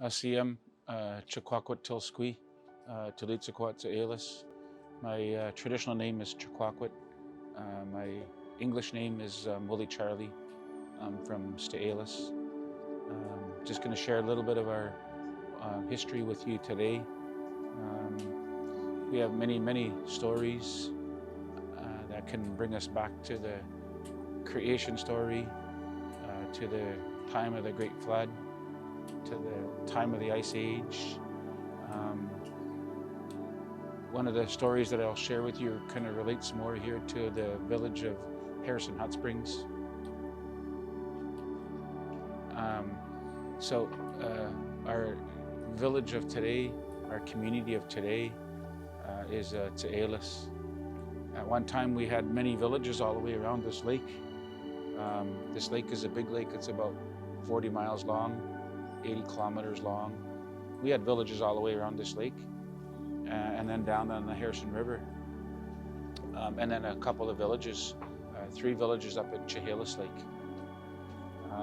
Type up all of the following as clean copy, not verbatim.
ACM, Chakwakwa Tilsqui, Tulitsakwat Sts'ailes. My traditional name is Chakwakwa. My English name is Willie Charlie. I'm from Sts'ailes. Just going to share a little bit of our history with you today. We have many stories that can bring us back to the creation story, to the time of the Great Flood, to the time of the Ice Age. One of the stories that I'll share with you kind of relates more here to the village of Harrison Hot Springs. Our village of today, our community of today is Sts'ailes. At one time we had many villages all the way around this lake. This lake is a big lake. It's about 40 miles long, 80 kilometers long. We had villages all the way around this lake, and then down on the Harrison River. And then a couple of villages, 3 villages up at Sts'ailes Lake.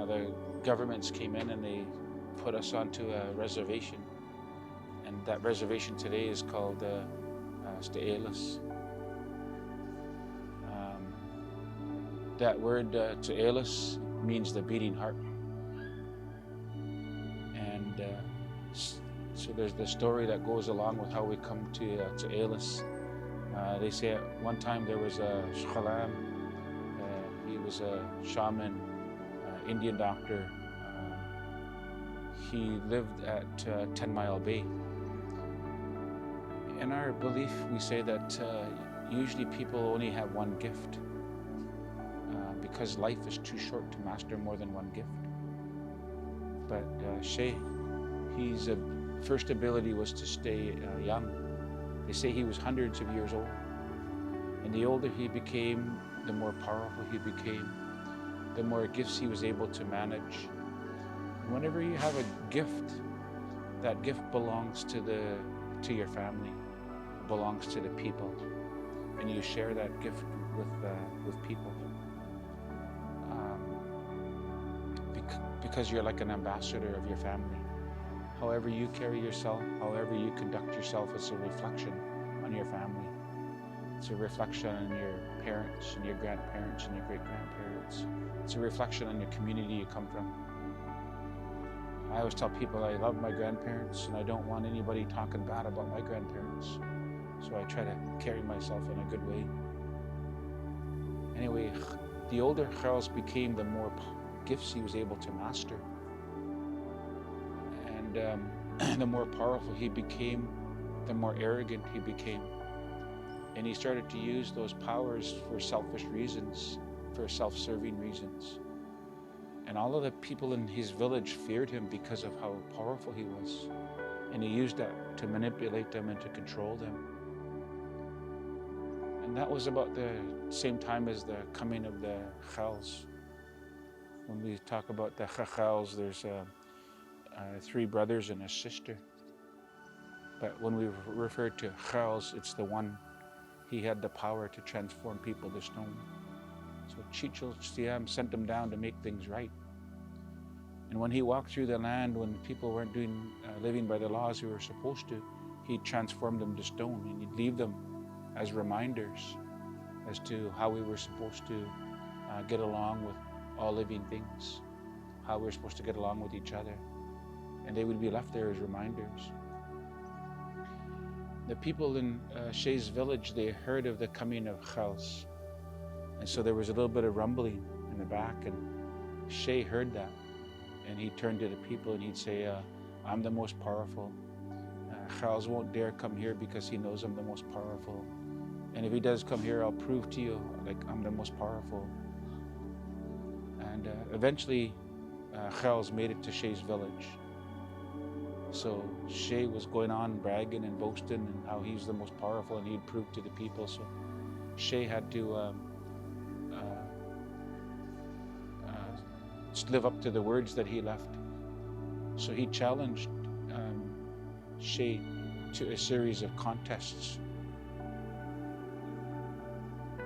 The governments came in and they put us onto a reservation. And that reservation today is called Sts'ailes. That word Sts'ailes means the beating heart. And so there's the story that goes along with how we come to Sts'ailes. They say at one time there was a Sts'ailes. He was a shaman, Indian doctor. He lived at 10 Mile Bay. In our belief, we say that usually people only have one gift because life is too short to master more than one gift. But Shay, his first ability was to stay young. They say he was hundreds of years old. And the older he became, the more powerful he became, the more gifts he was able to manage. And whenever you have a gift, that gift belongs to your family, belongs to the people, and you share that gift with people. Because you're like an ambassador of your family. However you carry yourself, however you conduct yourself, is a reflection on your family. It's a reflection on your parents and your grandparents and your great-grandparents. It's a reflection on your community you come from. I always tell people I love my grandparents and I don't want anybody talking bad about my grandparents. So I try to carry myself in a good way. Anyway, the older Charles became, the more gifts he was able to master. And the more powerful he became, the more arrogant he became. And he started to use those powers for selfish reasons, for self-serving reasons. And all of the people in his village feared him because of how powerful he was. And he used that to manipulate them and to control them. And that was about the same time as the coming of the Sts'ailes. When we talk about the Sts'ailes, there's 3 brothers and a sister. But when we refer to Sts'ailes, it's the one. He had the power to transform people to stone. So Sts'ailes sent him down to make things right. And when he walked through the land, when people weren't living by the laws they were supposed to, he transformed them to stone, and he'd leave them as reminders as to how we were supposed to get along with all living things, how we're supposed to get along with each other. And they would be left there as reminders. The people in Shay's village, they heard of the coming of Sts'ailes. And so there was a little bit of rumbling in the back, and Shay heard that. And he turned to the people and he'd say, I'm the most powerful. Sts'ailes won't dare come here because he knows I'm the most powerful. And if he does come here, I'll prove to you like I'm the most powerful. And eventually, Sts'ailes made it to Shay's village. So Shay was going on bragging and boasting and how he's the most powerful and he'd prove to the people. So Shay had to live up to the words that he left. So he challenged Shay to a series of contests.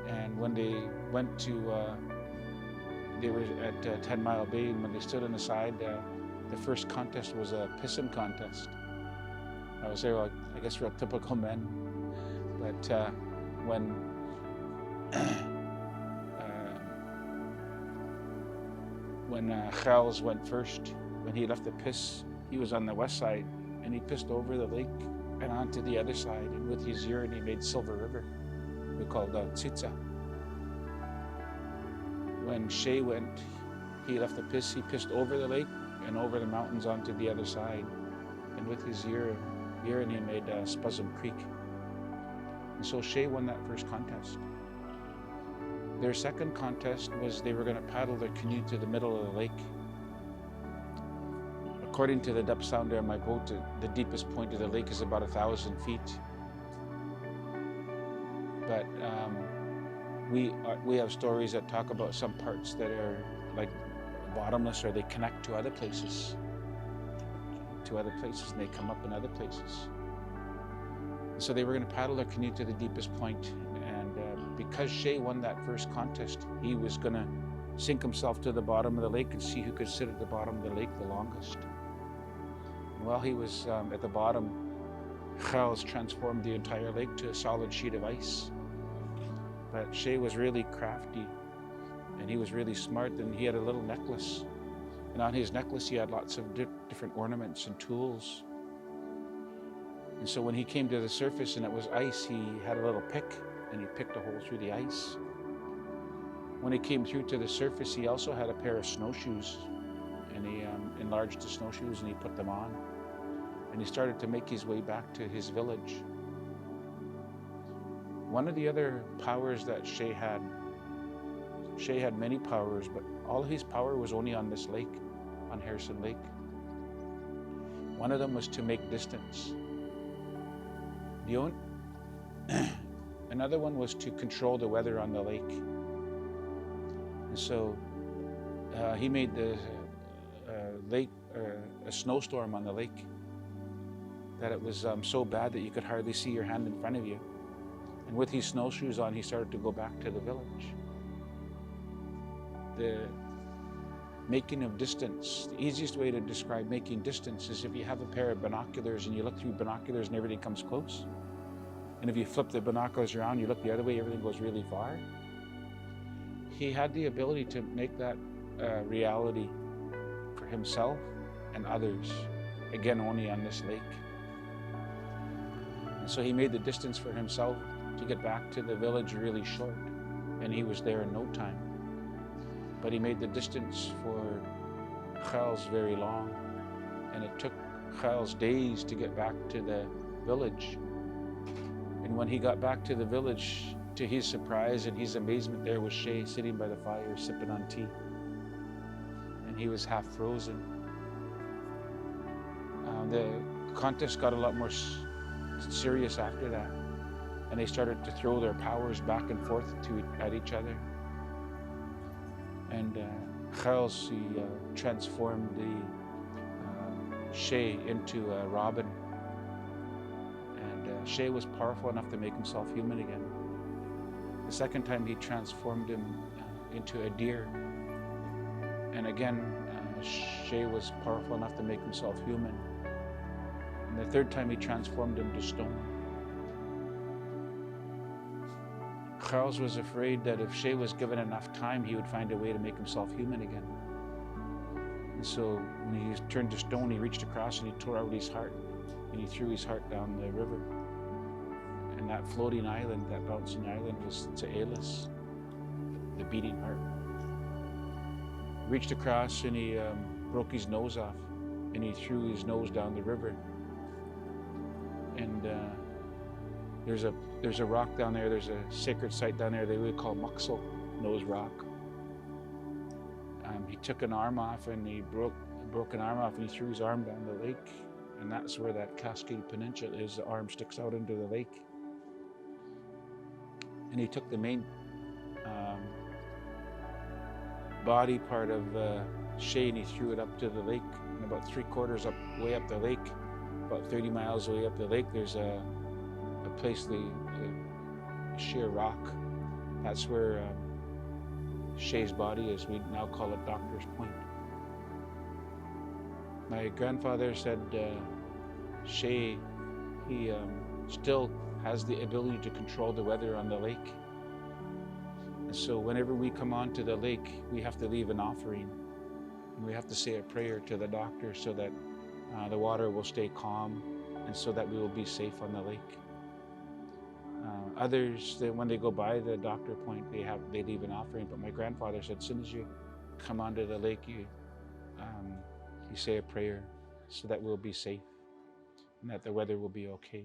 And when they went to, they were at 10 Mile Bay, and when they stood on the side, The first contest was a pissing contest. I was there, like, I guess real typical men. But when Sts'ailes went first, when he left the piss, he was on the west side, and he pissed over the lake and onto the other side, and with his urine he made Silver River, we called Sts'ailes. When Shay went, he left the piss, he pissed over the lake and over the mountains onto the other side, and with his urine he made Spasm Creek. And so Shay won that first contest. Their second contest was they were going to paddle their canoe to the middle of the lake. According to the depth sounder on my boat, the deepest point of the lake is about 1,000 feet. But we have stories that talk about some parts that are like bottomless, or they connect to other places, and they come up in other places. So they were going to paddle their canoe to the deepest point, and because Shay won that first contest, he was going to sink himself to the bottom of the lake and see who could sit at the bottom of the lake the longest. And while he was at the bottom, Sts'ailes transformed the entire lake to a solid sheet of ice. But Shay was really crafty, and he was really smart, and he had a little necklace. And on his necklace he had lots of different ornaments and tools. And so when he came to the surface and it was ice, he had a little pick, and he picked a hole through the ice. When he came through to the surface, he also had a pair of snowshoes, and he enlarged the snowshoes and he put them on. And he started to make his way back to his village. One of the other powers that Shay had many powers, but all of his power was only on this lake, on Harrison Lake. One of them was to make distance. Another one was to control the weather on the lake. And so he made the lake a snowstorm on the lake, that it was so bad that you could hardly see your hand in front of you. And with his snowshoes on, he started to go back to the village. The making of distance, the easiest way to describe making distance is if you have a pair of binoculars and you look through binoculars and everything comes close. And if you flip the binoculars around, you look the other way, everything goes really far. He had the ability to make that reality for himself and others, again, only on this lake. And so he made the distance for himself to get back to the village really short, and he was there in no time. But he made the distance for Sts'ailes very long, and it took Sts'ailes days to get back to the village. And when he got back to the village, to his surprise and his amazement, there was Shay sitting by the fire sipping on tea, and he was half frozen. The contest got a lot more serious after that, and they started to throw their powers back and forth at each other. And Sts'ailes, he transformed the Shay into a robin, and Shay was powerful enough to make himself human again. The second time he transformed him into a deer, and again Shay was powerful enough to make himself human. And the third time he transformed him to stone. Sts'ailes was afraid that if Shay was given enough time, he would find a way to make himself human again. And so when he turned to stone, he reached across and he tore out his heart, and he threw his heart down the river. And that floating island, that bouncing island, was Sts'ailes, the beating heart. He reached across and he broke his nose off, and he threw his nose down the river. And there's a rock down there, there's a sacred site down there they would call Muxel, Nose Rock. He took an arm off, and he broke an arm off, and he threw his arm down the lake. And that's where that Cascade Peninsula is. The arm sticks out into the lake. And he took the main body part of Shay, and he threw it up to the lake. And about 3/4 way up the lake, about 30 miles away up the lake, there's a place, the sheer rock. That's where Shay's body is. We now call it Doctor's Point. My grandfather said Shay, he still has the ability to control the weather on the lake. And so whenever we come onto the lake, we have to leave an offering. And we have to say a prayer to the doctor so that the water will stay calm and so that we will be safe on the lake. Others, when they go by the doctor point, they leave an offering. But my grandfather said, as soon as you come onto the lake, you say a prayer so that we'll be safe and that the weather will be okay.